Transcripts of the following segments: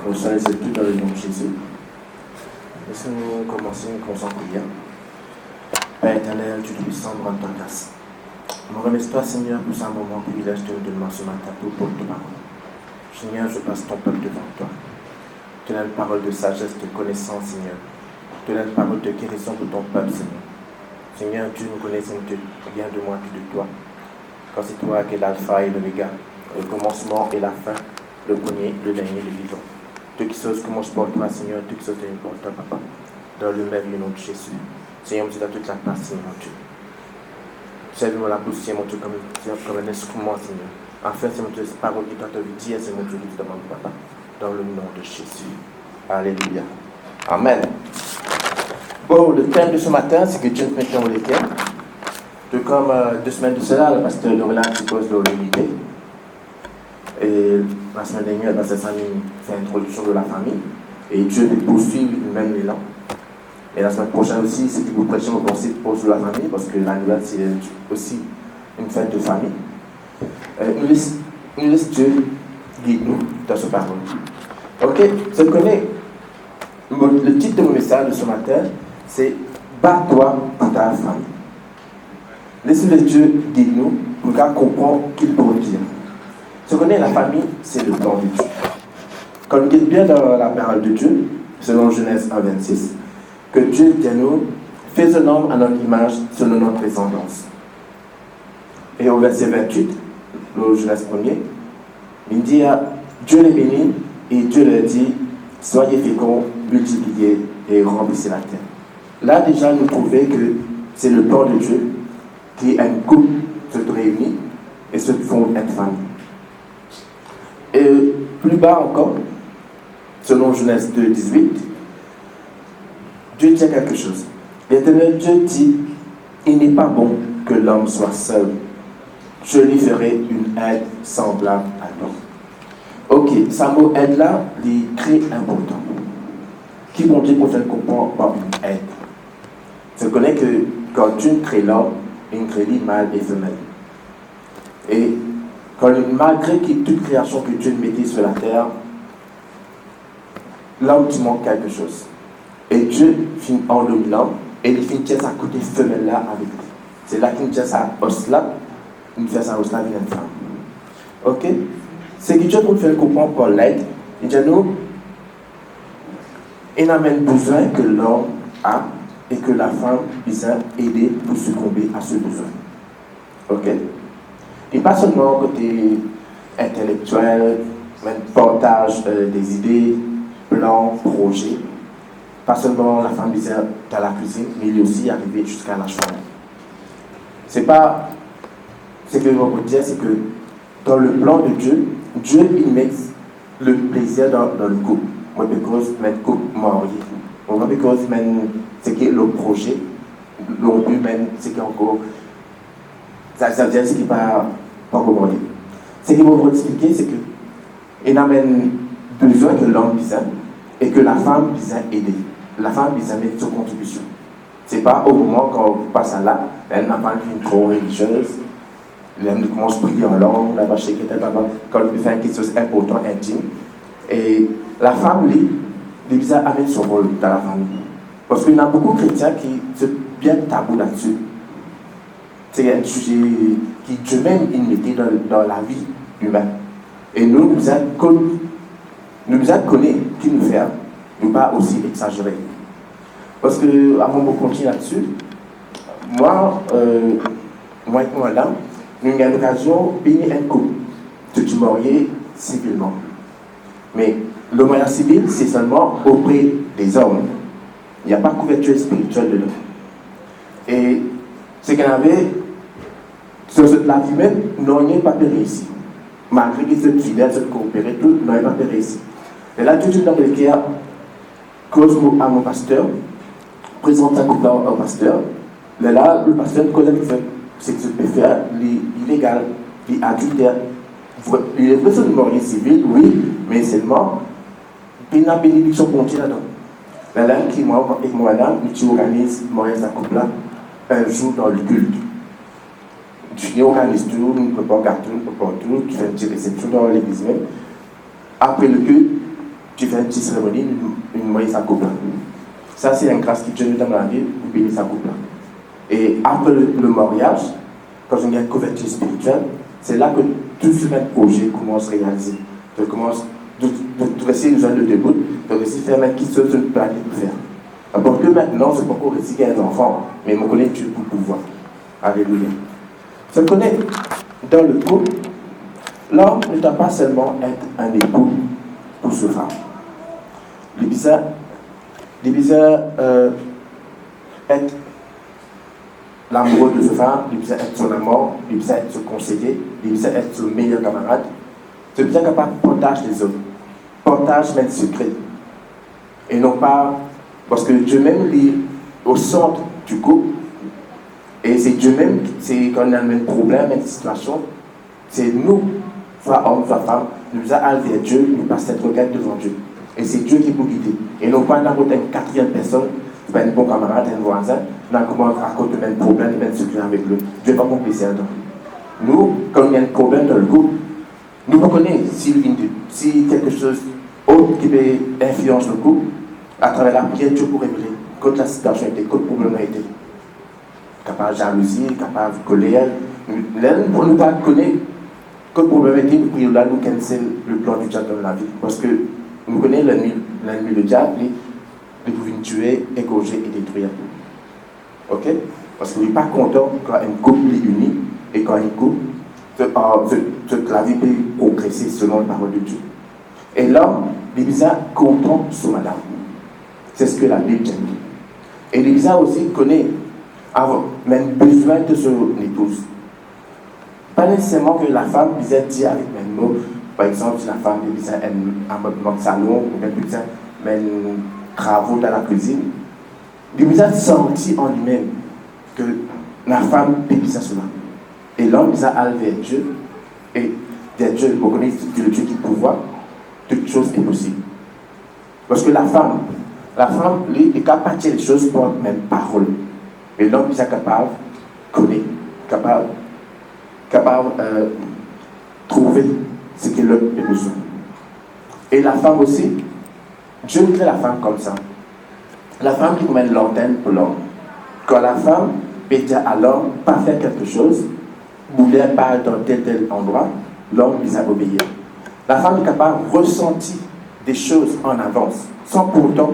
Nous sommes tout dans le nom de Jésus. Laissez-nous commencer en prière. Père éternel, Dieu puissant, nous rendons ta grâce. Nous remercions toi, Seigneur, pour ce moment privilège de nous donner ce matin pour ta parole. Seigneur, je passe ton peuple devant toi. Tu as une parole de sagesse, de connaissance, Seigneur. Tu as une parole de guérison pour ton peuple, Seigneur. Seigneur, Dieu nous connaît, rien de moi que de toi. Quand c'est toi qui es l'alpha et l'oméga, le commencement et la fin, le premier, le dernier, le vivant. Toutes choses commencent pour toi, Seigneur, toutes choses deviennent pour toi, Papa. Dans le merveilleux nom de Jésus. Seigneur, tu as toute la place, Seigneur, Dieu. Serve-moi la bouche, Seigneur, Dieu, comme un instrument, Seigneur. Enfin, Seigneur, Dieu, cette parole qui t'a envie de dire, Seigneur, Dieu, je te demande, Papa. Dans le nom de Jésus. Alléluia. Amen. Bon, le thème de ce matin, c'est que Dieu nous met dans les cœurs. Tout comme 2 semaines de cela, le pasteur Lorena propose de l'unité. Et la semaine dernière, le pasteur Samy fait l'introduction de la famille. Et Dieu poursuit le même élan. Et la semaine prochaine aussi, c'est que vous prêchez vos pensées sur la famille, parce que la nouvelle, c'est aussi une fête de famille. Nous laisse Dieu guider nous dans ce parole. Ok, je connais. Le titre de mon message de ce matin, c'est « Bats-toi pour ta famille ». Laissez Dieu guider nous pour qu'on comprenne qu'il peut dire. Je connais la famille, c'est le plan de Dieu. Quand nous dites bien dans la parole de Dieu, selon Genèse 1,26, que Dieu dit à nous, fais un homme à notre image, selon notre ressemblance. Et au verset 28, le Genèse 1er, il dit, Dieu les bénit, et Dieu leur dit, soyez féconds, multipliez et remplissez la terre. Là déjà, nous trouvons que c'est le plan de Dieu qui un couple se réunit et se font être famille. Et plus bas encore, selon Genèse 2,18, Dieu dit quelque chose. L'Éternel Dieu dit, il n'est pas bon que l'homme soit seul. Je lui ferai une aide semblable à l'homme. Ok, ça mot aide là, il est très important. Qui vont dire pour faire comprendre par une aide? Je connais que quand Dieu crée l'homme, il crée mâle et femelle. Et malgré toute création que Dieu mettait sur la terre, l'homme tu manque quelque chose. Et Dieu finit en l'homme et il finit sa côté femelle là avec lui. C'est là qu'il tient sa os là, il fait sa os là avec une femme. Ok? C'est que Dieu nous fait comprendre par l'aide. Il dit nous, il amène besoin que l'homme a et que la femme puisse aider pour succomber à ce besoin. Ok? Et pas seulement côté intellectuel, même partage des idées, plans, projets. Pas seulement la femme disait dans la cuisine, mais il est aussi arrivé jusqu'à la chambre. C'est pas. Ce que je veux vous dire, c'est que dans le plan de Dieu, Dieu il met le plaisir dans le couple. Moi, parce que le couple marié. Moi, parce que c'est que le projet, le but même, c'est qu'encore. Ça veut dire ce qui n'est pas recommandé. Ce qu'il va vous expliquer, c'est que il amène besoin que l'homme puisse et que la femme puisse aider. La femme puisse mettre sa contribution. Ce n'est pas au moment quand vous passez là, elle n'a pas une trop religieuse, elle commence à prier en langue, là-bas chez quelqu'un, quand elle fait quelque chose d'important, intime. Et la femme, lui, amène son rôle dans la famille. Parce qu'il y a beaucoup de chrétiens qui sont bien tabous là-dessus. C'est un sujet qui Dieu même il mettait dans la vie humaine. Et nous connaître qui nous fait, ne pas aussi exagérer. Parce que, avant de continuer là-dessus, moi et mon madame, nous avons l'occasion de bénir un couple, de se marier civilement. Mais le mariage civil, c'est seulement auprès des hommes. Il n'y a pas de couverture spirituelle dedans. Et ce qu'on avait, sur la vie même, nous n'avons pas réussi. Malgré qu'ils soient fidèles, qu'ils coopèrent, tout, nous n'avons pas réussi. Et là, tout de suite dans le cas, cause à mon pasteur, présente un couple au pasteur. Mais là, le pasteur connaît le fait, c'est que ce peut faire, illégal, adultère. Il est besoin de marier civil, oui, mais seulement, il y a une bénédiction continue là-dedans. Là, qui, moi et moi, madame, tu organises le mariage d'un couple là, un jour dans le culte. Tu organises tout, on ne peut pas garder tout, on ne peut pas tout, tu fais une petite réception dans l'église même. Après le culte, tu fais une petite cérémonie, une moyenne sa couple. Ça, c'est une grâce qui Dieu nous donne dans la vie pour bénir sa couple. Et après le mariage, quand on a une couverture spirituelle, c'est là que tout ce même projet commence à réaliser. Tu commences de réussir les gens de debout, de réussir à faire mettre qui se une plaque pour faire. Alors que maintenant, c'est pas encore réussir qu'il y a un enfant, mais je connais Dieu pour pouvoir. Alléluia. Je connais dans le couple, l'homme ne doit pas seulement être un époux pour sa femme. Il est bizarre être l'amoureux de sa femme, il est bizarre être son amour, il est bizarre être son conseiller, il est bizarre être son meilleur camarade. C'est bien capable de partager les autres, partage même secret. Et non pas, parce que Dieu même est au centre du couple, et c'est Dieu même, c'est quand on a un même problème, une situation, c'est nous, soit homme, soit femme, nous devons aller vers Dieu, nous passer cette requête devant Dieu. Et c'est Dieu qui peut guider. Et non pas n'importe une quatrième personne, c'est pas un bon camarade, un voisin, n'a comment raconter le même problème, le même secret avec lui. Dieu n'est pas complice là-dedans. Nous, quand il y a un problème dans le couple, nous reconnaissons si quelque chose autre qui peut influencer le couple, à travers la prière, Dieu peut révéler quand la situation était, quand le problème a été. Capable de jalousie, capable de colère. Pour ne pas connaître quand le problème a été, nous prions là, nous connaissons le plan du diable dans la vie. Parce que nous connaissons l'ennemi, le diable, il peut venir tuer, égorger et détruire. Ok? Parce qu'il n'est pas content quand un couple est uni et quand un couple, la vie peut progresser selon la parole de Dieu. Et l'homme, il est bizarre content sur madame. C'est ce que la Bible dit. Et il est bizarre aussi connaît même besoin de son épouse. Pas nécessairement que la femme bizarre dit avec même mot. Par exemple, si la femme est bizarre dans le salon, ou même bizarre, même travaux dans la cuisine, il est bizarre sentir en lui-même que la femme est bizarre cela. Et l'homme bizarre aller vers Dieu. Et vers Dieu, vous connaissez le Dieu qui pouvoir, toute chose est possible. Parce que la femme, lui, est capable de dire les choses par même parole. Et l'homme est capable de connaître, capable de trouver ce que l'homme a besoin. Et la femme aussi, Dieu crée la femme comme ça. La femme qui mène l'antenne pour l'homme. Quand la femme peut dire à l'homme, pas faire quelque chose, bouler pas dans tel endroit, l'homme lui a obéi. La femme est capable de ressentir des choses en avance, sans pourtant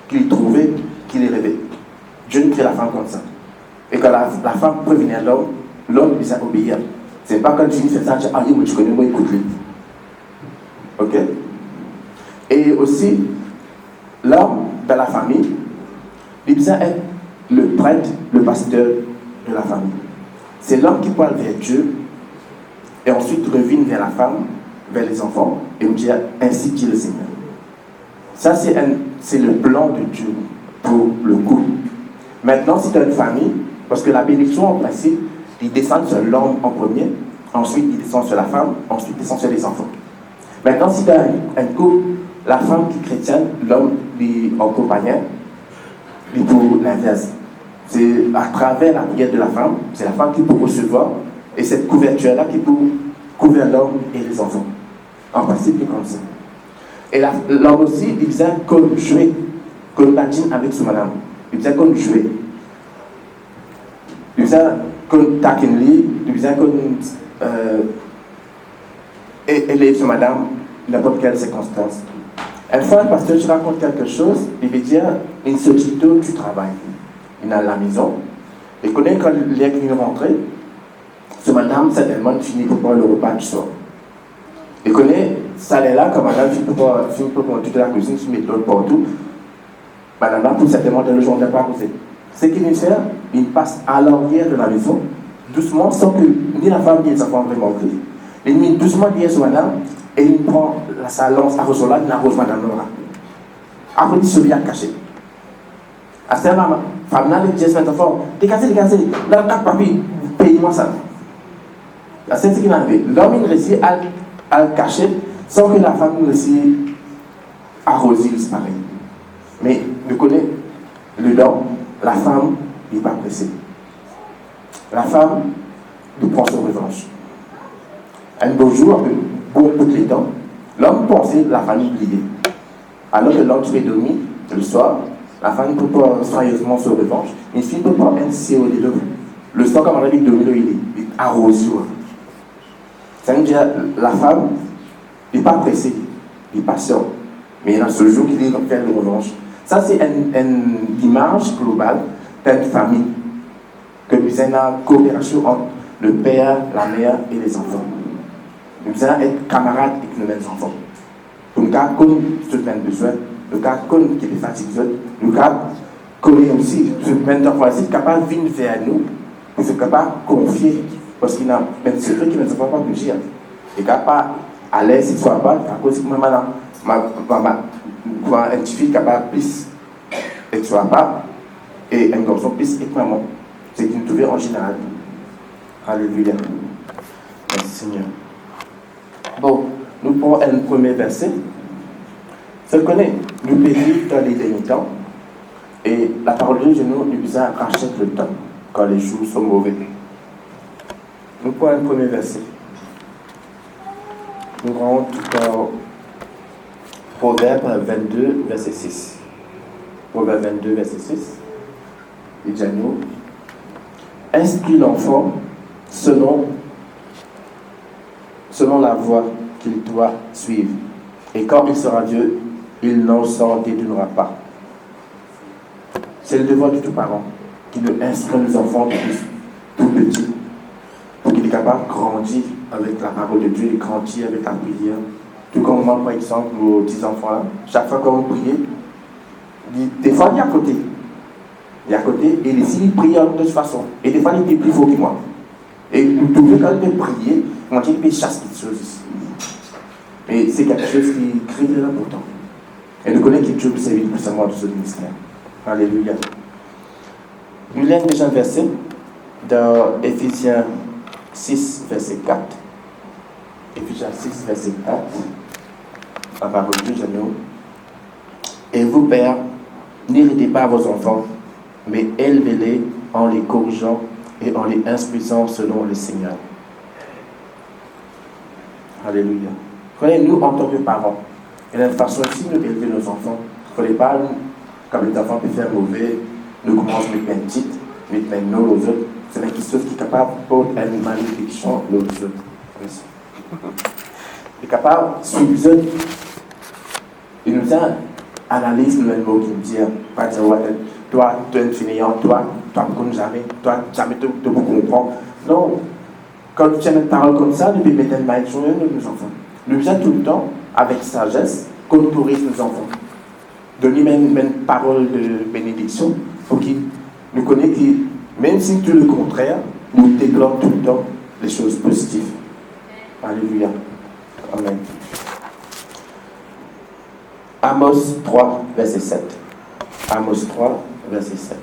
qu'il trouvait, qu'il est rêvé. Dieu nous crée la femme comme ça. Et quand la femme peut venir à l'homme, l'homme lui a obéi. C'est pas quand Dieu fait ça, tu dis, tu connais moi, écoute-lui. Ok? Et aussi, l'homme dans la famille, il doit être le prêtre, le pasteur de la famille. C'est l'homme qui parle vers Dieu et ensuite revient vers la femme, vers les enfants et me dit ainsi dit le Seigneur. Ça, c'est le plan de Dieu pour le couple. Maintenant, si tu as une famille, parce que la bénédiction en principe, il descend sur l'homme en premier, ensuite il descend sur la femme, ensuite il descend sur les enfants. Maintenant, si tu as un couple, la femme qui est chrétienne, l'homme qui est en compagnon, il pour l'inverse. C'est à travers la prière de la femme, c'est la femme qui peut recevoir, et cette couverture-là qui peut couvrir l'homme et les enfants. En principe, c'est comme ça. Et l'homme aussi, il vient comme jouer, comme Nadine avec son madame. Il vient comme jouer. Il vient comme taquiner, il vient comme élève son madame, n'importe quelle circonstance. Une fois, le pasteur, je raconte quelque chose, il veut dire, il se dit du travail. Il est à la maison. Il connaît quand il est venu rentrer, ce madame, certainement, finit pour prendre le repas du soir. Il connaît, ça est là, quand madame finit pour prendre toute la cuisine, se met l'autre partout. Madame là, pour certainement, dans le jour, on n'a pas posé. Ce qu'il vient faire, il passe à l'arrière de la maison, doucement, sans que ni la femme ni les enfants vraiment crient. Il met doucement derrière ce madame, et il prend sa lance à Rosola, il arrose madame là. Après, il se vient cacher. À ce moment-là, femme là, il dit à cet enfant, dégagez, là, le papi, payez-moi ça. C'est ce qu'il a fait. L'homme, il réussit à le cacher, sans que la femme réussisse à arroser, c'est pareil. Mais, je connais le don, la femme n'est pas pressée. La femme, il prend son revanche. Un beau jour, bon toutes les dents, l'homme pensait la famille oubliée. Alors que l'homme fait dormir le soir, la femme ne peut pas soigneusement se revanche, une fille ne peut pas ainsi au lit. Le soir, comme on a dit, il est arrosé. Ça veut dire la femme n'est pas pressée, il est patient. Mais il y a ce jour qu'il est fait le revanche. Ça, c'est une image globale d'une famille. Que nous avons une coopération entre le père, la mère et les enfants. Nous allons être camarades avec nos mêmes enfants. Pour nous cas comme ce qui a besoin, le cas comme qui est fatigué, le cas connaît aussi ce même enfant est capable de venir vers nous, pour se capable de confier, parce qu'il a un secret qu'il ne sait pas bouger. Il est capable à l'aise, il soit pas, à cause de un petit fille capable plus et soit pas, et un garçon plus et maman. C'est qu'il nous trouvait en général. Alléluia. Merci Seigneur. Bon, nous prenons un premier verset. Je connais, nous pédons dans les derniers temps, et la parole de Dieu nous rachète le temps quand les jours sont mauvais. Nous prenons un premier verset. Nous rentrons dans Proverbe 22, verset 6. Proverbe 22, verset 6. Il dit à nous, instruis l'enfant selon la voie qu'il doit suivre. Et quand il sera vieux, il n'en s'en détournera pas. C'est le devoir de tout parent qui doit instruire les enfants depuis tout petit, pour qu'il est capable de grandir avec la parole de Dieu et grandir avec la prière. Tout comme moi, par exemple, nos petits enfants, chaque fois qu'on prie, des fois il est à côté. Il est à côté et il prie de toute façon. Et des fois il est plus fort que moi. Et vous trouvez quand il peut prier, on dit qu'il peut chasser quelque chose ici. Mais c'est quelque chose qui est très important. Et nous connaissons que Dieu peut servir plus à moi de ce ministère. Alléluia. Nous lisons déjà un verset dans Éphésiens 6, verset 4. Éphésiens 6, verset 4. La parole de Dieu, nous. Et vous, pères, n'irritez pas vos enfants, mais élevez-les en les corrigeant et en les instruisant selon le Seigneur. Alléluia. Nous, en tant que parents, il y a une façon aussi de élever nos enfants. Il ne fallait pas, comme les enfants peuvent faire mauvais, nous commençons avec une petite, avec maintenant aux autres. C'est quelque chose qui est capable de porter une malédiction aux autres. Il est capable, si vous êtes, il nous a analysé le mot qui me dit, pas dire, toi, tu es un fainéant, toi, tu ne connais jamais, toi, jamais tu peux comprendre. Non, quand tu tiens une parole comme ça, nous pouvons mettre une main sur nos enfants. Nous faisons tout le temps, avec sagesse, qu'on autorise nos enfants. Donner même une parole de bénédiction pour qu'ils nous connaissent que, même si tout le contraire, nous déclarons tout le temps les choses positives. Alléluia. Amen. Amos 3, verset 7. Amos 3, verset 7.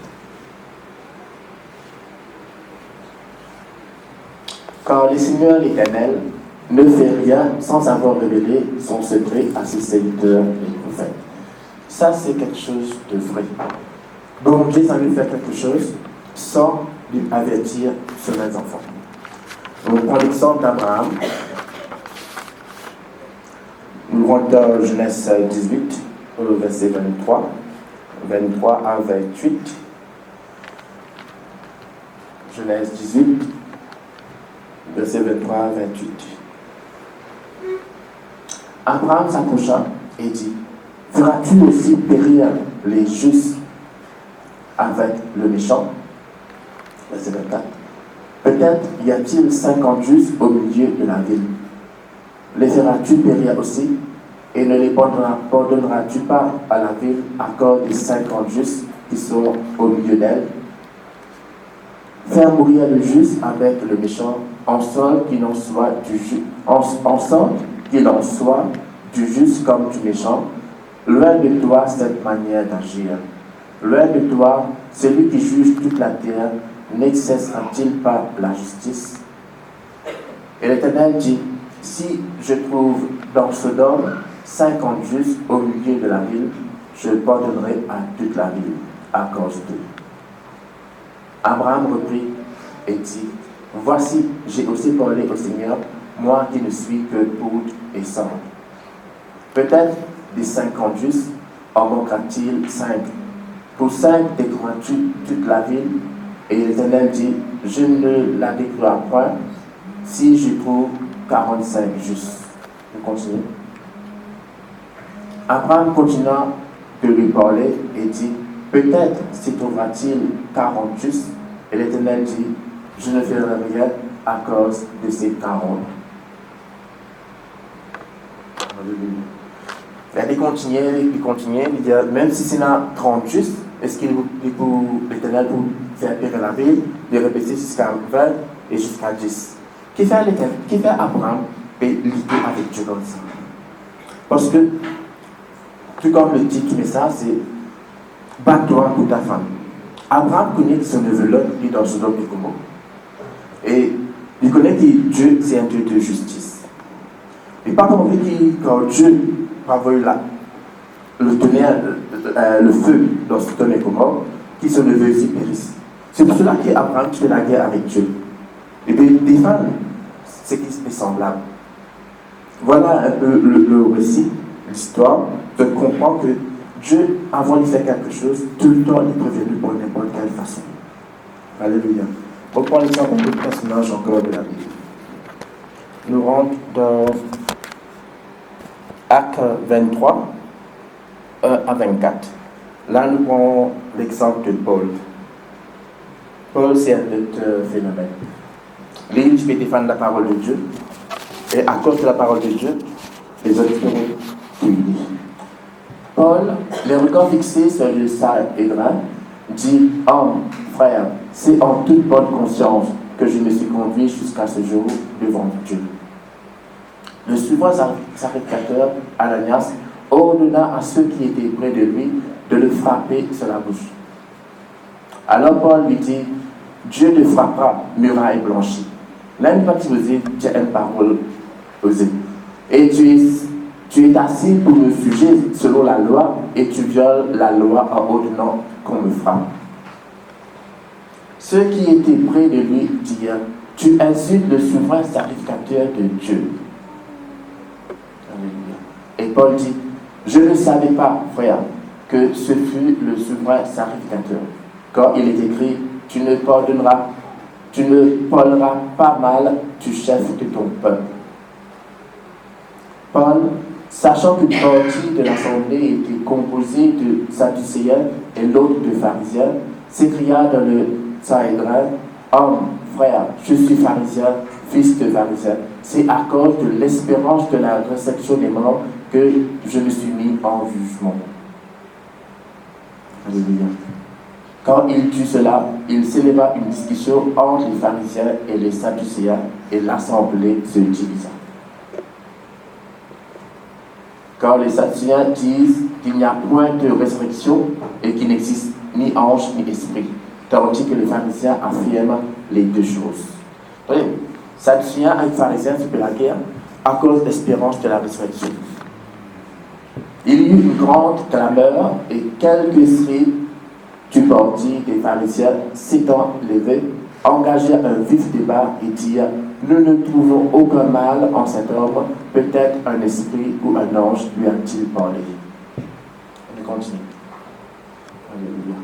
Car le Seigneur l'Éternel ne fait rien sans avoir révélé son secret à ses serviteurs les prophètes. Ça, c'est quelque chose de vrai. Bon Dieu ça lui faire quelque chose sans lui avertir sur les enfants. On prend l'exemple d'Abraham. Nous rentrons dans Genèse 18, verset 23 à 28. Genèse 18, verset 23 à 28. Abraham s'approcha et dit, feras-tu aussi périr les justes avec le méchant? Verset 24. Peut-être y a-t-il 50 justes au milieu de la ville. Les feras-tu périr aussi? Et ne les pardonneras-tu pas à la ville à cause des 50 justes qui sont au milieu d'elle? Faire mourir le juste avec le méchant, en sorte qu'il en soit du juste comme du méchant. Loin de toi cette manière d'agir. Loin de toi, celui qui juge toute la terre, n'exercera-t-il pas la justice? Et l'Éternel dit, si je trouve dans Sodome 50 justes au milieu de la ville, je pardonnerai à toute la ville à cause d'eux. Abraham reprit et dit, voici, j'ai aussi parlé au Seigneur, moi qui ne suis que poudre et sang. Peut-être des 50 justes en manquera-t-il 5? Pour 5 détruiras-tu toute la ville? Et l'Éternel dit, je ne la détruirai point si je trouve 45 justes. On continue. Abraham continua de lui parler et dit, peut-être s'y trouvera-t-il 40 justes. Et l'Éternel dit, je ne ferai rien à cause de ces 40. Il continuait, il dit, même si c'est là 30 justes, est-ce qu'il pour l'Éternel pour faire périr la ville, de répéter jusqu'à 20 et jusqu'à 10? Qui fait Abraham et l'idée avec Dieu comme ça? Parce que, tout comme le titre du message, c'est bats-toi pour ta femme. Abraham connaît que son neveu Lot est dans Sodome et Gomorrhe. Et il connaît que Dieu, c'est un Dieu de justice. Il n'a pas compris que quand Dieu a envoyé le feu dans Sodome et Gomorrhe, qu'il son neveu aussi périsse. C'est pour cela qu'Abraham fait la guerre avec Dieu. Et puis, défendre ce qui est semblable. Voilà un peu le récit, l'histoire, de comprendre que Dieu, avant de faire quelque chose, tout le temps, il est prévenu pour n'importe quelle façon. Alléluia. On prend l'exemple de personnage encore de la Bible. Nous rentrons dans Acte 23, 1 à 24. Là, nous prenons l'exemple de Paul. Paul, c'est un autre phénomène. Lui, je vais défendre la parole de Dieu. Et à cause de la parole de Dieu, les autres seront punis. Paul, les regards fixés sur le Sanhédrin, dit, homme, frère, c'est en toute bonne conscience que je me suis conduit jusqu'à ce jour devant Dieu. Le suivant sacrificateur, Ananias, ordonna à ceux qui étaient près de lui de le frapper sur la bouche. Alors Paul lui dit, Dieu te frappera, muraille blanchie. Là, une partie vous dit, tu as une parole osée. Et tu es assis pour me juger selon la loi et tu violes la loi en ordonnant qu'on me frappe. Ceux qui étaient près de lui dirent, tu insultes le souverain sacrificateur de Dieu. Et Paul dit, je ne savais pas, frère, que ce fut le souverain sacrificateur. Quand il est écrit, tu ne parleras pas mal du chef de ton peuple. Paul, sachant qu'une partie de l'assemblée était composée de Sadducéens et l'autre de pharisiens, s'écria dans le Sanhédrin, homme, frère, je suis pharisien, fils de pharisien. C'est à cause de l'espérance de la résurrection des morts que je me suis mis en jugement. Alléluia. Quand il dit cela, il s'éleva une discussion entre les pharisiens et les sadducéens et l'assemblée se divisa. Quand les sadducéens disent qu'il n'y a point de résurrection et qu'il n'existe ni ange ni esprit, tandis que les pharisiens affirment les deux choses. Oui, sadducéens et pharisiens, c'est la guerre à cause de l'espérance de la résurrection. Il y eut une grande clameur et quelques esprits du parti des pharisiens s'étant levés, engagèrent un vif débat et dirent, nous ne trouvons aucun mal en cet homme, peut-être un esprit ou un ange lui a-t-il parlé. On continue. Alléluia.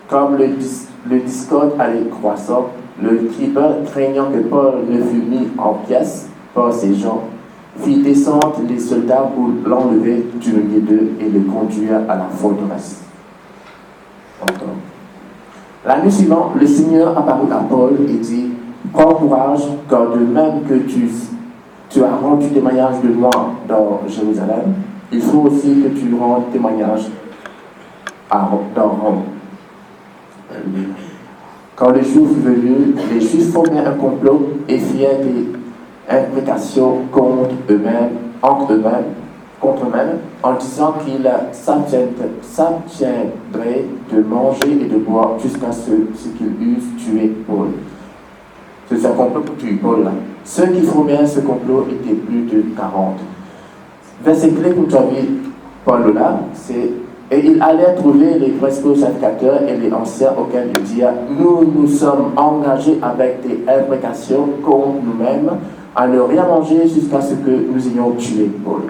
Comme le discorde allait croissant, le tribun, craignant que Paul ne fût mis en pièces par ces gens, fit descendre les soldats pour l'enlever du milieu d'eux et le conduire à la forteresse. La nuit suivante, le Seigneur apparut à Paul et dit, prends courage, car de même que tu as rendu témoignage de moi dans Jérusalem, il faut aussi que tu rendes témoignage dans Rome. Quand le jour fut venu, les Juifs formèrent un complot et firent des imprécations contre eux-mêmes, en disant qu'ils s'abstiendraient de manger et de boire jusqu'à ce qu'ils eussent tué Paul. C'est un complot pour tuer Paul là. Ceux qui formèrent ce complot étaient plus de 40. Verset clé pour trouver Paul là, c'est et ils allaient trouver les principaux sacrificateurs et les anciens auxquels ils dirent, nous sommes engagés avec des imprécations contre nous-mêmes à ne rien manger jusqu'à ce que nous ayons tué Paul.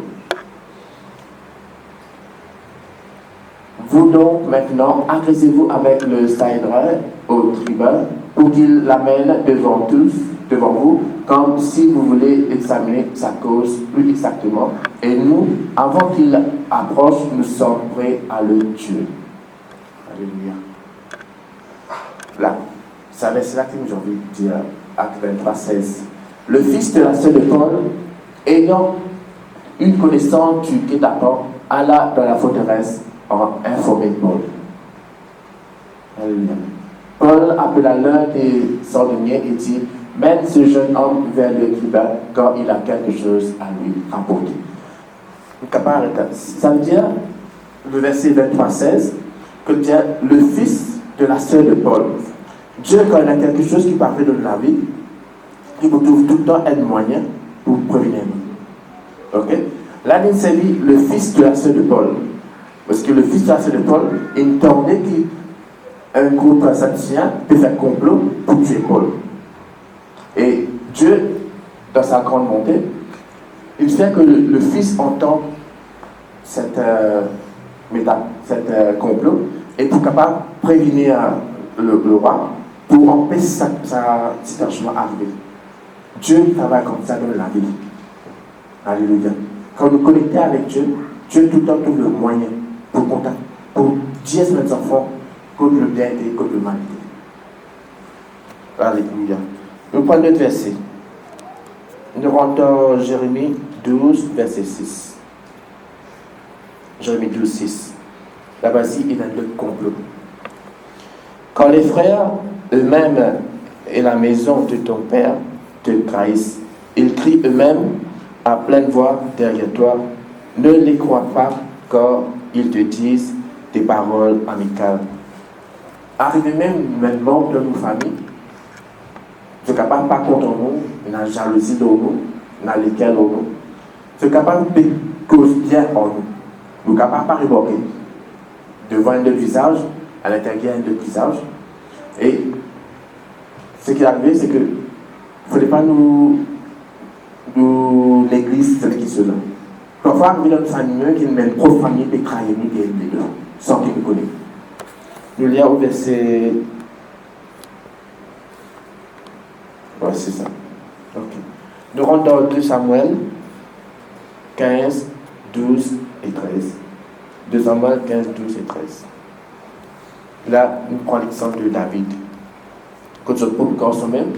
Vous donc maintenant, agressez-vous avec le Sanhédrin au tribun pour qu'il l'amène devant vous, comme si vous voulez examiner sa cause plus exactement. Et nous, avant qu'il approche, nous sommes prêts à le tuer. Alléluia. Là, c'est là que j'ai envie de dire, acte 23, 16. Le fils de la sœur de Paul, ayant une connaissance du guet-apens, alla dans la forteresse en informer Paul. Alléluia. Paul appela l'un des ordonniers et dit: mène ce jeune homme vers le tribun, car il a quelque chose à lui rapporter. Ça veut dire, le verset 23, 16, que Dieu, le fils de la sœur de Paul, Dieu, quand il a quelque chose qui parle de la vie, il vous trouve tout le temps un moyen pour prévenir. Ok? Là, il s'agit le fils de la sœur de Paul. Parce que le fils de la sœur de Paul, il entendait qu'un groupe sadducéen peut faire complot pour tuer Paul. Et Dieu, dans sa grande bonté, il fait que le fils entend cette complot et pour capable prévenir le roi pour empêcher sa situation d'arriver. Dieu travaille comme ça dans la vie. Alléluia. Quand nous connectons avec Dieu, Dieu tout le temps trouve le moyen pour dire à nos enfants contre le bien et contre le mal. Alléluia. Nous prenons notre verset. Nous rentrons dans Jérémie 12, verset 6. Jérémie 12, 6. Là-bas, il y a le complot. Quand les frères eux-mêmes et la maison de ton père te trahissent, ils crient eux-mêmes à pleine voix derrière toi. Ne les crois pas quand ils te disent des paroles amicales. Arrivé même membres de nos familles, je suis capable de pas contre nous, la jalousie de nous, dans lesquelles nous, je suis capable de causer bien en nous. Nous ne sommes capables de pas révoquer. Devant un visage, à l'intérieur un visage. Et ce qui est arrivé, c'est que il ne fallait pas nous l'église, c'est qui cela. Parfois, arriver dans une famille qui mène trop de famille et trahir nous et les deux, sans qu'ils nous connaissent. Nous lisons au verset. Ouais, c'est ça. Ok. Nous rentrons dans 2 Samuel 15, 12 et 13. 2 Samuel 15, 12 et 13. Là, nous prenons l'exemple de David. Quand je peux quand même,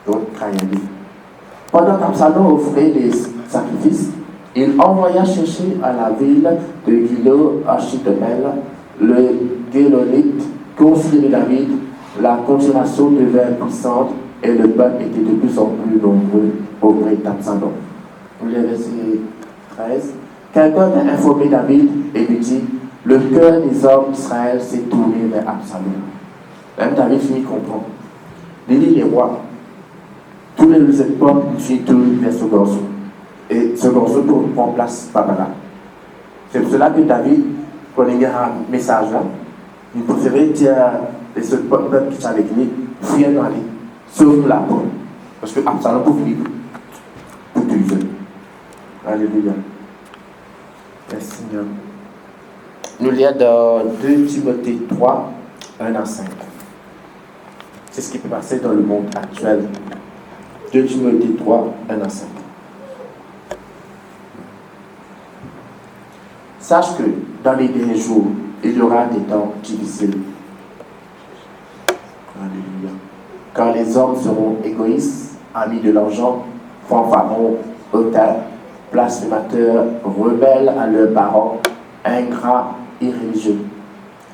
donc trahir lui. Pendant qu'Absalom offrait les sacrifices, il envoya chercher à la ville de Gilo Achitopel, le Guélonite, conseiller de David. La conjuration devint puissante et le peuple était de plus en plus nombreux auprès d'Absalom. Vous le verset 13. Quelqu'un a informé David et lui dit: le cœur des hommes d'Israël s'est tourné vers Absalom. Même David finit comprendre. Il dit les rois. Tous les époques finissent vers ce garçon. Et ce garçon pour prendre place par là. C'est pour cela que David, quand il y a un message là, il préférait dire les seuls peuples qui sont avec lui, fuyez dans lui, sauve la peau. Parce que Absalom pour vivre, pour tuer. Alléluia. Merci Seigneur. Nous lisons dans 2 Timothée 3, 1 à 5. C'est ce qui peut passer dans le monde actuel. 2 Timothée 3, 1 à 5. Sache que dans les derniers jours, il y aura des temps difficiles. Alléluia. Quand les hommes seront égoïstes, amis de l'argent, fanfarons, hautains, blasphémateurs, rebelles à leurs parents, ingrats, irréligieux,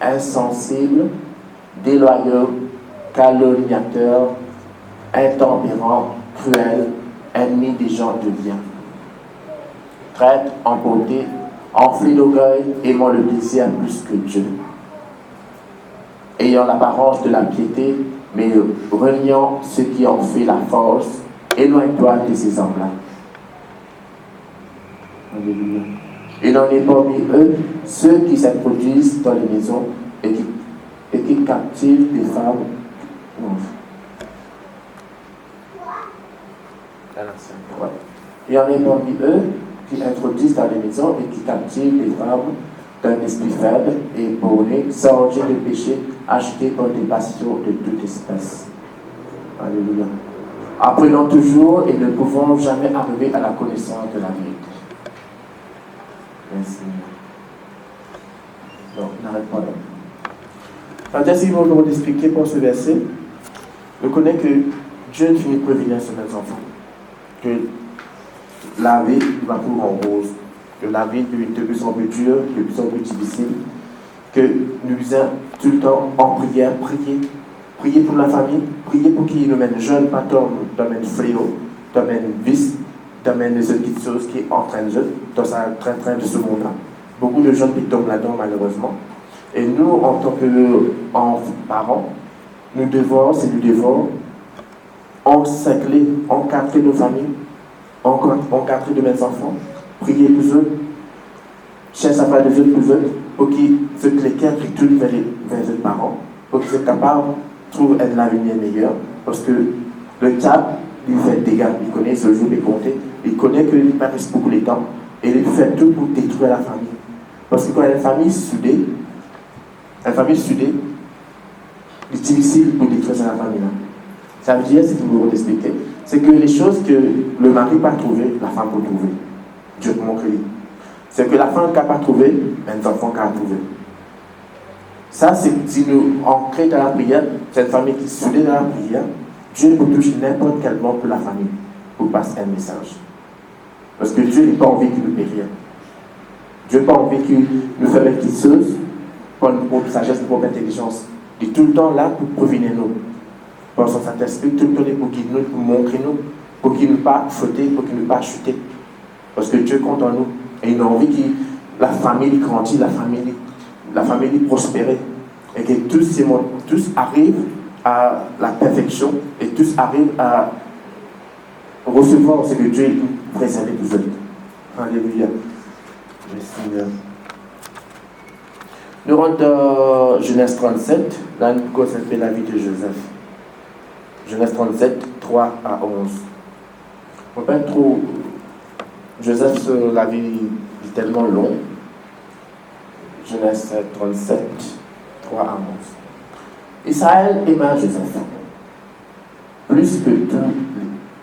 insensibles, déloyaux, calomniateurs, intempérants, cruels, ennemis des gens de bien, traîtres, emportés, enflés d'orgueil, aimant le plaisir plus que Dieu, ayant l'apparence de la piété, mais reniant ce qui en fait la force. Éloigne-toi de ces hommes-là. Alléluia. Il en est parmi eux ceux qui s'introduisent dans les maisons et qui captivent des femmes. Il y en a parmi eux qui introduisent dans les maisons et qui captivent les femmes d'un esprit faible et borné, chargé de péché, agité par des passions de toute espèce. Alléluia. Apprenons toujours et ne pouvons jamais arriver à la connaissance de la vérité. Merci. Non, n'arrête pas là. Fantastique, ils vont nous expliquer pour ce verset. Je connais que Dieu finit par prévenir sur mes enfants. Que la vie va tout en rose. Que la vie est de plus en plus dure, de plus en plus difficile. Que nous devons tout le temps en prière, prier. Prier pour la famille, prier pour qu'ils nous mènent jeunes, pas domaine fléau, domaine vice, domaine des autres petites choses qui entraînent eux dans ce train de ce monde-là. Beaucoup de jeunes qui tombent là-dedans, malheureusement. Et nous, en tant que parents, nous devons encercler, encadrer nos familles, encadrer de mes enfants, prier pour eux, chercher à faire des œuvres pour eux, pour qu'ils se clés qui tournent vers les parents, pour qu'ils soient capables de trouver un avenir meilleur. Parce que le diable, il fait des dégâts, il connaît ce jour des compter, il connaît qu'il reste beaucoup de temps, et il fait tout pour détruire la famille. Parce que quand il y a une famille soudée, c'est difficile pour détruire sa famille. Ça veut dire, si vous voulez expliquer, c'est que les choses que le mari n'a pas trouvées, la femme peut trouver. Dieu peut montrer. C'est que la femme n'a pas trouvé, les enfants n'ont trouvé. Ça, c'est si nous ancrons dans la prière, cette famille qui est soudée dans la prière, Dieu peut toucher n'importe quel monde pour la famille, pour passer un message. Parce que Dieu n'a pas envie qu'il nous périsse. Dieu n'a pas envie qu'il nous fasse une petite chose, pour une propre sagesse, une propre intelligence. Il est tout le temps là pour prévenir nous. Par son Saint-Esprit, tout le temps là pour guider nous, pour montrer nous, pour qu'il ne pas fauter, pour qu'il ne pas chuter. Parce que Dieu compte en nous. Et il a envie que la famille grandisse, la famille prospère. Et que tous arrivent à la perfection et tous arrivent à recevoir ce que Dieu a préservé pour eux. Alléluia. Merci. Nous rentrons dans Genèse 37, là nous constatons la vie de Joseph. Genèse 37, 3 à 11. On ne peut pas trop. Joseph, la vie est tellement longue. Genèse 37, 3 à 11. Israël aima Joseph plus que tous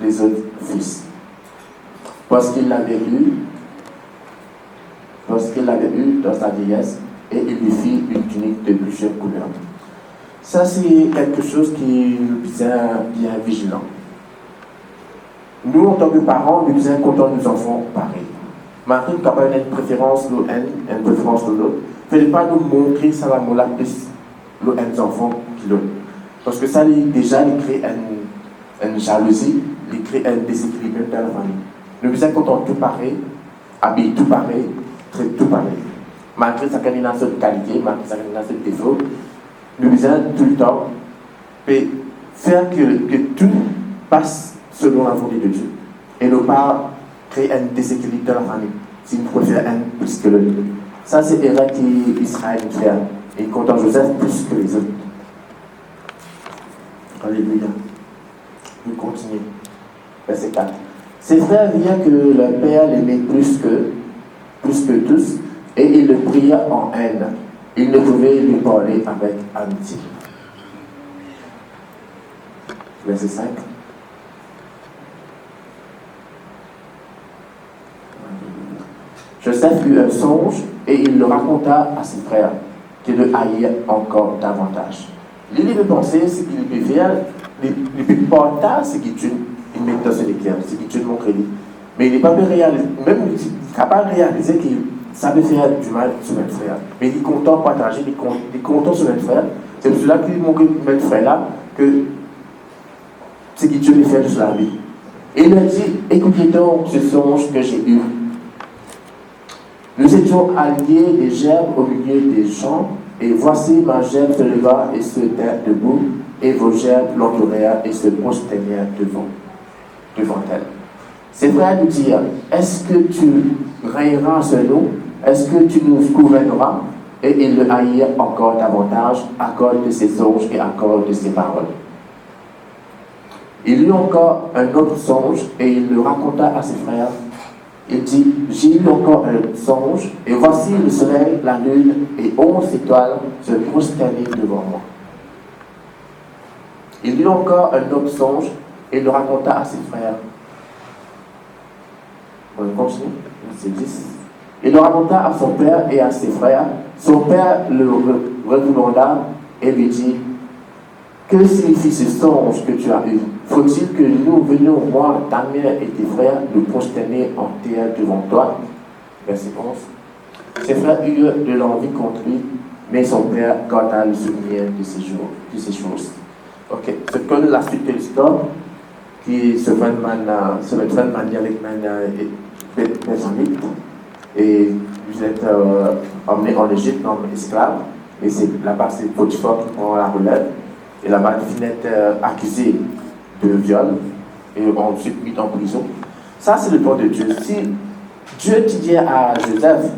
les autres fils, parce qu'il l'avait eu dans sa vieillesse, et il lui fit une tunique de plusieurs couleurs. Ça, c'est quelque chose qui nous bien vigilant. Nous, en tant que parents, nous sommes contents de nos enfants pareil. Maintenant, nous avons une préférence pour une préférence pour l'autre. Il ne fallait pas nous montrer ça va moula plus les enfants que l'autre. Parce que ça, déjà, il crée une jalousie, il crée un déséquilibre dans la famille. Nous sommes contents de tout pareil, habiller tout pareil, traiter tout pareil. Malgré sa candidature de qualité, malgré sa candidature de défaut, nous devons tout le temps faire que tout passe selon la volonté de Dieu. Et ne pas créer un déséquilibre dans la famille, si nous préférons un plus que l'autre. Ça, c'est l'erreur qu'Israël fait. Et il compte en Joseph plus que les autres. Alléluia. Nous continuons. Verset 4. Ses frères virent que leur père l'aimait plus que tous, et il le pria en haine. Il ne pouvait lui parler avec amitié. Verset 5. Joseph eut un songe et il le raconta à ses frères, qui le haïraient encore davantage. L'idée de penser, c'est qu'il peut faire, il peut porter ce qu'il tue, il met dans ses éclairs, ce qu'il tue de mon crédit. Mais il n'est pas réalisé, même il est capable de réaliser qu'il savait faire du mal sur notre frère. Mais il est content de partager, il est content sur notre frère. C'est pour cela qu'il montre notre frère-là que ce qu'il tue lui fait sur la vie. Et il a dit, écoutez donc ce songe que j'ai eu. Nous étions alliés des gerbes au milieu des champs, et voici ma gerbe se leva et se tint debout, et vos gerbes l'entourèrent et se prosternèrent devant elle. Ses frères nous dirent, est-ce que tu règneras sur nous? Est-ce que tu nous gouverneras? Et ils le haïrent encore davantage à cause de ses songes et à cause de ses paroles. Il eut encore un autre songe, et il le raconta à ses frères, Il dit, j'ai eu encore un songe, et voici le soleil, la lune et 11 étoiles se prosterner devant moi. Il eut encore un autre songe, et le raconta à ses frères. On continue, c'est 10. Il le raconta à son père et à ses frères. Son père le redemanda et lui dit, que signifie ce songe que tu as eu? Faut-il que nous venions, moi, ta mère et tes frères, nous prosterner en terre devant toi? Verset 11. Ses frères eurent de l'envie contre lui, mais son père garda le souvenir de ces choses. Ok, c'est comme la suite de l'histoire, qui se fait de manière personnelle, et vous êtes emmené en Égypte comme esclave, et c'est là-bas c'est Potiphar qui prend la relève. Et là-bas, il finit accusé de viol et ensuite mis en prison. Ça, c'est le plan de Dieu. Si Dieu dit à Joseph,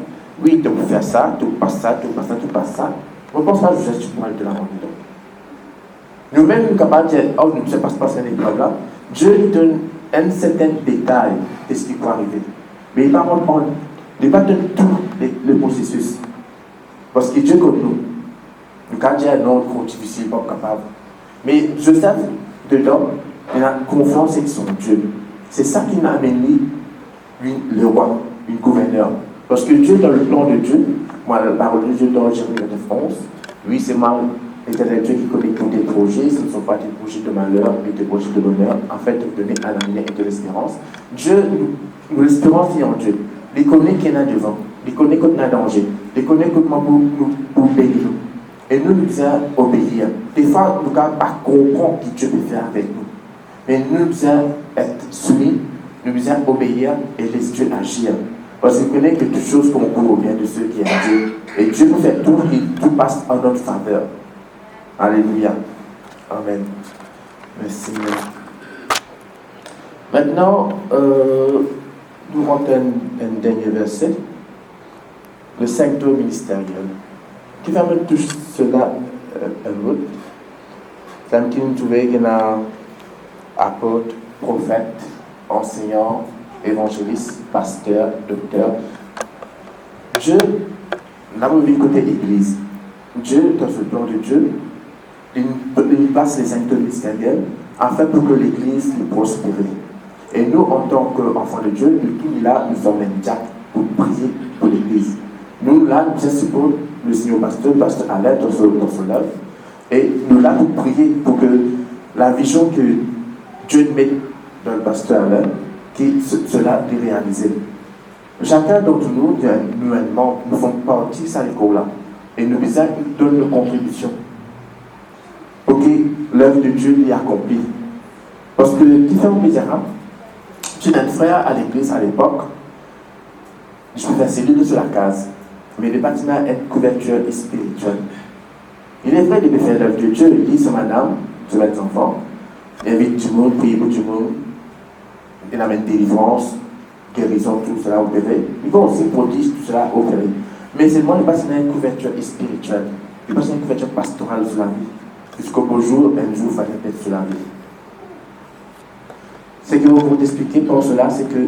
oui, tu peux faire ça, tu passes ça, tu passes ça, tu passes ça, on ne pense pas que Joseph, tu pourras te la rendre. Nous-mêmes, nous sommes capables de dire, oh, nous ne sais pas ce qui se passe dans l'épreuve là. Dieu lui donne un certain détail de ce qui peut arriver. Mais il ne va pas donner tout le processus. Parce que Dieu comme nous. Le cas dit non, trop difficile, pas capable. Mais Joseph, dedans, il a confiance avec son Dieu. C'est ça qui m'a amené, lui, le roi, le gouverneur. Parce que Dieu, dans le plan de Dieu, moi, la parole de Dieu dans Jérémie 9:11, lui, c'est moi, l'éternel Dieu qui connaît tous tes projets, ce ne sont pas des projets de malheur, mais des projets de bonheur, afin de donner un avenir et de l'espérance. Dieu, l'espérance est en Dieu. Il connaît qu'il y en a devant, il connaît qu'on a danger, il connaît comment pour bénir nous. Et nous devons obéir. Des fois, nous ne pouvons pas comprendre ce que Dieu peut faire avec nous. Mais nous devons être soumis, nous devons obéir et laisser Dieu agir. Parce qu'il connaît que toutes choses concourent au bien de ceux qui aiment Dieu. Et Dieu nous fait tout et tout passe en notre faveur. Alléluia. Amen. Merci. Maintenant, nous rentrons un dernier verset. Le secteur ministériel. Qui va me toucher cela un autre. Ça me dit qu'il y a apôtre, prophète, enseignant, évangéliste, pasteur, docteur. Dieu n'a pas vu côté l'église. Dieu, dans ce plan de Dieu, il passe les actes ministériels afin pour que l'église prospère. Et nous, en tant qu'enfants de Dieu, nous là, nous sommes un diacre pour prier pour l'église. Nous là, nous sommes le Seigneur pasteur Alain dans son œuvre. Et nous là pour prier pour que la vision que Dieu met dans le pasteur Alain, que cela soit réalisé. Chacun d'entre nous, nous faisons partie de cette école-là. Et nous besoin de donner nos contributions pour que l'œuvre de Dieu l'y accomplie. Parce que, différents misérables, j'ai un frère à l'église à l'époque, je me fais cellule sur la case, mais le bâtiment a une couverture spirituelle. Il est vrai de faire l'œuvre de Dieu, il dit sur madame, sur les enfants, il invite du monde, prie pour du monde, il amène délivrance, guérison, tout cela opéré. Il va aussi prodige tout cela opéré. Mais seulement le bâtiment a une couverture spirituelle, il passe une couverture pastorale sur la vie. Jusqu'au beau jour, un jour, il fallait être sur la vie. Ce que vous pouvez expliquer par cela, c'est que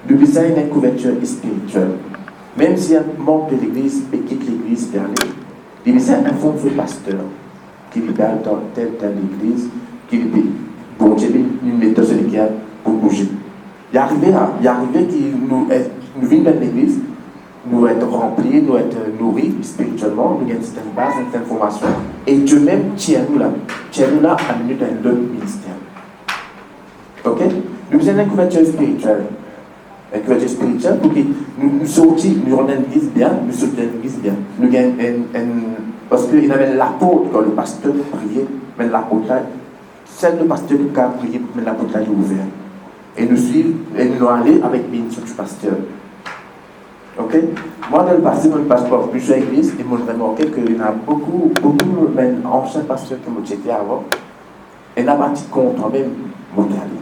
le besoin d'une couverture spirituelle. Même s'il y a un membre de l'église et quitte l'église vers lui, il besoin informe le pasteur qui lui parle dans telle église, qui lui dit, bon Dieu, une méthode sur laquelle pour bouger. Il est arrivé qu'il nous vient dans l'église, nous être remplis, nous être nourris spirituellement, nous avons une certaine base, une certaine formation, et Dieu même tient nous là à minute dans l'autre ministère. Ok? Nous avons une couverture spirituelle. Une couverture spirituelle pour que nous sortions, nous rendons l'église bien, nous sortions l'église bien. Nous gagnons parce qu'il y avait l'apôtre quand le pasteur priait, mais l'apôtre là, c'est le pasteur qui a prié pour que l'apôtre là est ouvert. Et nous suivons, et nous allons avec bénédiction du pasteur. Ok? Moi, dans le passé, dans le passeport, je suis à l'église, et moi, j'ai remarqué qu'il y a beaucoup d'anciens pasteurs qui m'ont été avant, et n'a pas dit contre même mon aller.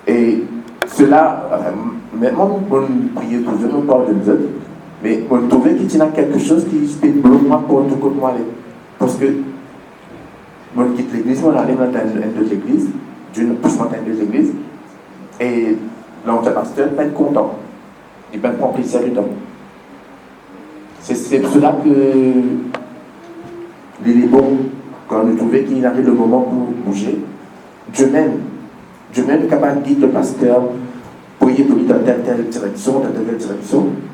Et cela, maintenant, on prie pour Dieu, on parle de Dieu, mais on trouvait qu'il y a quelque chose qui se bloque moi pour tout côté moi. Parce que, on quitte l'église, on arrive dans une autre église, Dieu nous pousse dans une autre église, et Donc, le pasteur peut être content. Il peut prendre plaisir dedans. C'est pour cela que les bons, quand nous trouvons qu'il arrive le moment pour bouger, Dieu même est capable de guider le pasteur pour y aller dans telle direction,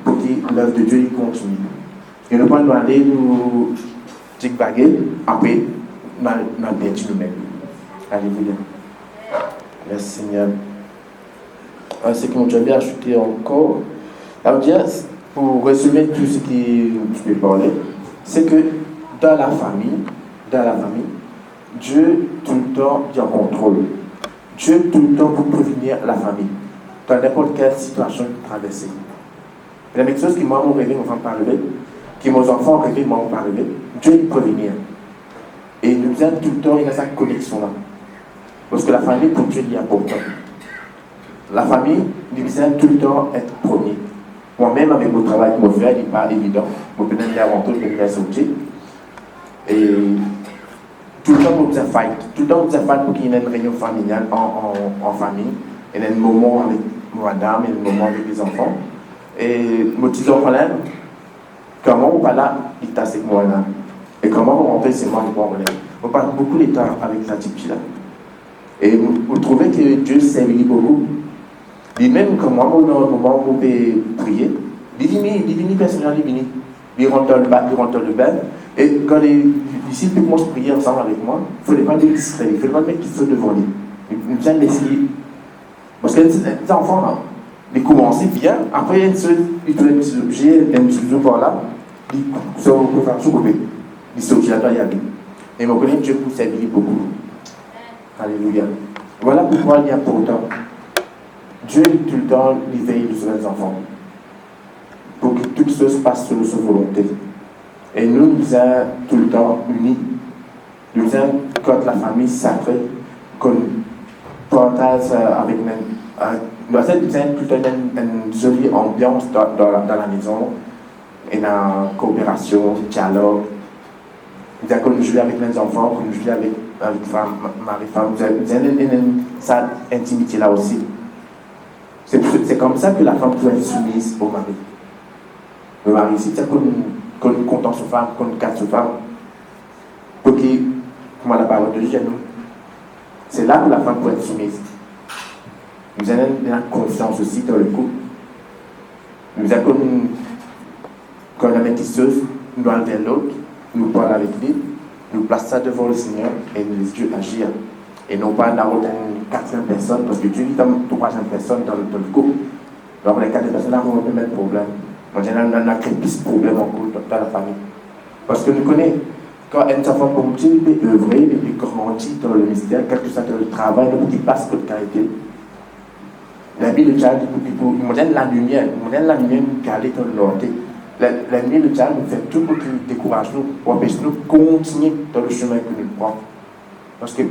pour que l'œuvre de Dieu continue. Et nous pouvons aller nous tic-baguer, après, nous perdu nous-mêmes. Alléluia. Merci Seigneur. Ce que nous devons ajouter encore, alors dire, pour résumer tout ce que je peux parler, c'est que dans la famille, Dieu tout le temps est en contrôle. Dieu tout le temps pour prévenir la famille, dans n'importe quelle situation traversée. La même chose qui moi mon rêvé, mon enfant parler, qui mes enfants rêvé, moi mon parler, Dieu il prévenir. Et nous aime tout le temps, il a cette connexion-là. Parce que la famille, pour Dieu, il est important. La famille, nous aime tout le temps être premier. Moi-même, avec mon travail que je fais, il n'est pas évident. Je peux être avant tout, je peux sortir. Et tout le temps, nous faisons fight. Tout le temps, nous faisons fight pour qu'il y ait une réunion familiale en famille. Il y ait un moment avec madame, et un moment avec les enfants. Et mes petits enfants-là, comment on va là, ils tassent avec moi là. Et comment on rentre, c'est moi qui prends relève. On passe beaucoup de temps avec la petite là. Et vous trouvez que Dieu servit beaucoup. Et même comme moi, dans le moment où on peut prier, il vient personnellement, il rentre dans le bain, et quand les disciples commencent à prier ensemble avec moi, il ne faut pas les distraire, il ne faut pas mettre qu'ils sont devant lui. Il faut bien laisser. Parce que les enfants, ils commencent bien, après ils trouvent un petit objet, un petit jour par là, ils sont pour faire soulever. Ils sont obligés à y aller. Et je connais Dieu pour servir beaucoup. Alléluia. Voilà pourquoi il est important. Dieu, tout le temps, il veille sur les enfants. Pour que toutes choses passent selon sa volonté. Et nous sommes tout le temps unis. Nous sommes quand la famille sacrée, qu'on partage avec nous. Nous sommes tout le temps une jolie ambiance dans la maison. Et dans coopération, dialogue. Nous avons joué avec les enfants, nous jouons avec mari-femme. Nous avons cette intimité-là aussi. C'est comme ça que la femme peut être soumise au mari. Le mari, si tu as qu'on content sur femme, qu'on casse sur femme, pour qu'il, comme la parole de Dieu, c'est là que la femme peut être soumise. Nous avons la confiance aussi dans le couple. Nous avons, quand on a une chose, nous allons vers l'autre, nous parlons avec lui, nous plaçons ça devant le Seigneur et nous laissons Dieu agir. Et non pas dans une quatrième personne, parce que Dieu dit dans une troisième personne dans le couple. Donc les quatrième personnes, là, on va mettre problème. En général, on a créé plus de problèmes en couple dans la famille. Parce que nous connaissons, quand un enfant comme Dieu peut œuvrer, il peut grandir dans le mystère, quel que soit le travail, il peut passer pour qualité. La vie de Dieu, il donne la lumière, qui allait dans le nord. La vie de Dieu nous fait tout pour décourager nous, pour empêcher nous de continuer dans le chemin que nous prenons. Parce que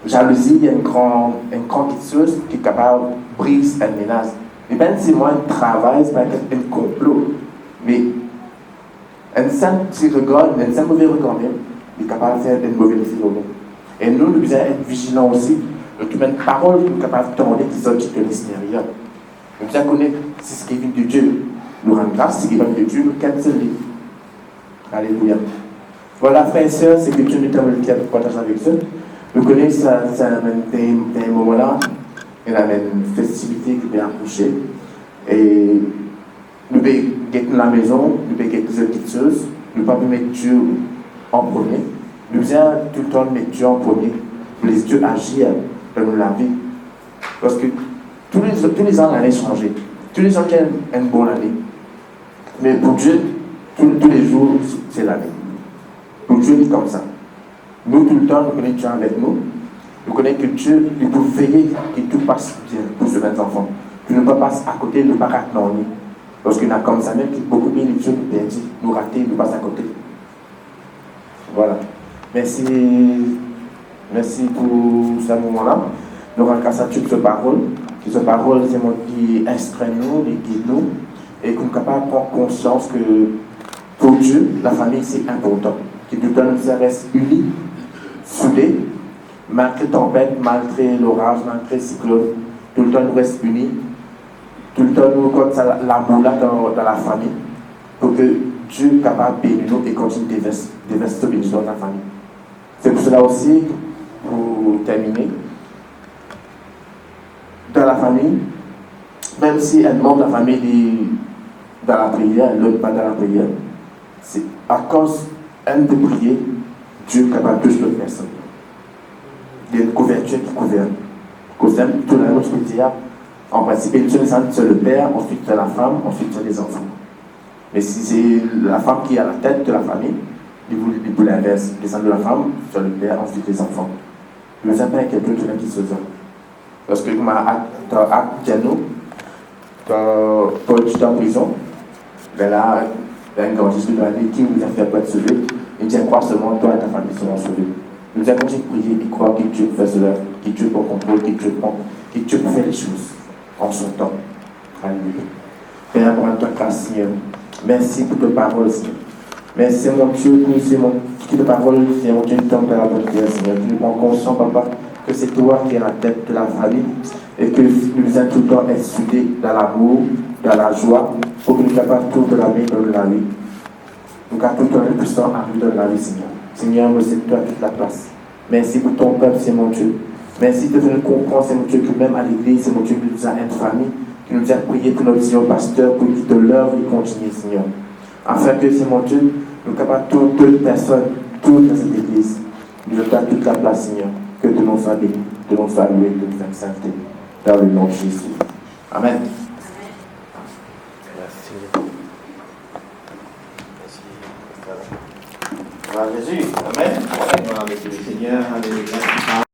jalousie, il y a une grande chose qui est capable de briser un ménage. Mais même si moi, un travail, c'est pas un complot. Mais un simple petit regard, un simple mauvais regard même, il est capable de faire une mauvaise décision. Et nous devons être vigilants aussi. Donc, une parole qui est capable de tourner qui sortent de l'extérieur. Nous devons connaître ce qui vient de Dieu. Nous rendons grâce, ce qui vient de Dieu, nous canceller. Alléluia. Voilà, frères et sœurs, c'est que Dieu nous donne le temps de partager avec eux. Nous connaissons des moments-là, il y a une festivité qui peut approcher. Et nous pouvons être dans la maison, nous pouvons être des petites choses, nous ne pouvons pas mettre Dieu en premier. Nous devons tout le temps mettre Dieu en premier, pour laisser Dieu agir dans la vie. Parce que tous les ans, l'année change. Tous les ans, il y a une bonne année. Mais pour Dieu, tous les jours, c'est l'année. Pour Dieu, il est comme ça. Nous, tout le temps, nous connaissons Dieu avec nous. Nous connaissons que Dieu, il peut veiller que tout passe bien pour ce jeunes enfants. Que nous ne pas passer à côté, nous ne pas rater dans lui. Parce qu'il y a comme ça même qui beaucoup bien les Dieu nous perdent, nous rater, nous passer à côté. Voilà. Merci pour ce moment-là. Nous allons casser toute cette parole. Cette parole, c'est moi qui instruit nous, qui guide nous. Et qu'on est capable de prendre conscience que pour Dieu, la famille, c'est important. Que tout le temps nous reste unis, soudés, malgré tempête, malgré l'orage, malgré le cyclone, tout le temps nous reste unis Tout le temps, nous comme ça, l'amour là dans la famille, pour que Dieu soit capable de bénir nous et continue de verser bénédiction dans la famille. C'est pour cela aussi, pour terminer, dans la famille, même si un membre de la famille est dans la prière, l'autre pas dans la prière, c'est à cause de prier, Dieu est capable de toucher l'autre personne. Il y a une couverture qui gouverne. Gouverne tout le monde qui dit, en principe, c'est le père, ensuite c'est la femme, ensuite c'est les enfants. Mais si c'est la femme qui est à la tête de la famille, il vous l'inverse. Descend de la femme, sur le père, ensuite les enfants. Le sapin est quelqu'un qui se fait. Parce que comme dans Acte Diano, quand Paul est en prison, ben là, il y a un grand Jésus qui vous a fait pour être sauvé. Il dit, crois seulement, toi et ta famille seront sauvés. Nous avons continué de prier et croire que Dieu fait cela, que Dieu peut contrôler, que Dieu peut faire les choses en son temps. Alléluia. Père, pour ta grâce, Seigneur. Merci pour tes paroles, Seigneur. Merci, mon Dieu, pour tes paroles, Seigneur, Dieu, nous sommes dans la bonne terre, Seigneur. Nous sommes conscients, Papa, que c'est toi qui es la tête de la famille et que nous sommes tout le temps soudés dans l'amour, dans la joie, pour que nous soyons capables tout de la vie dans la vie. Nous avons tout le temps le puissant à nous dans la vie, Seigneur. Seigneur, nous sommes toi toute la place. Merci pour ton peuple, c'est mon Dieu. Merci de nous comprendre, c'est mon Dieu, que même à l'église, c'est mon Dieu qui nous a une famille, qui nous a prié pour notre Seigneur pasteur, pour qu'il te l'œuvre et continue, Seigneur. Afin que, c'est mon Dieu, nous capables toutes les personnes, toutes dans cette église, nous avons toute la place, Seigneur, que de nous faire bénis, de nous faire louer, de nous faire sainter, dans le nom de Jésus. Amen. Merci. Jésus. Amen. Gloire à Seigneur. Alléluia.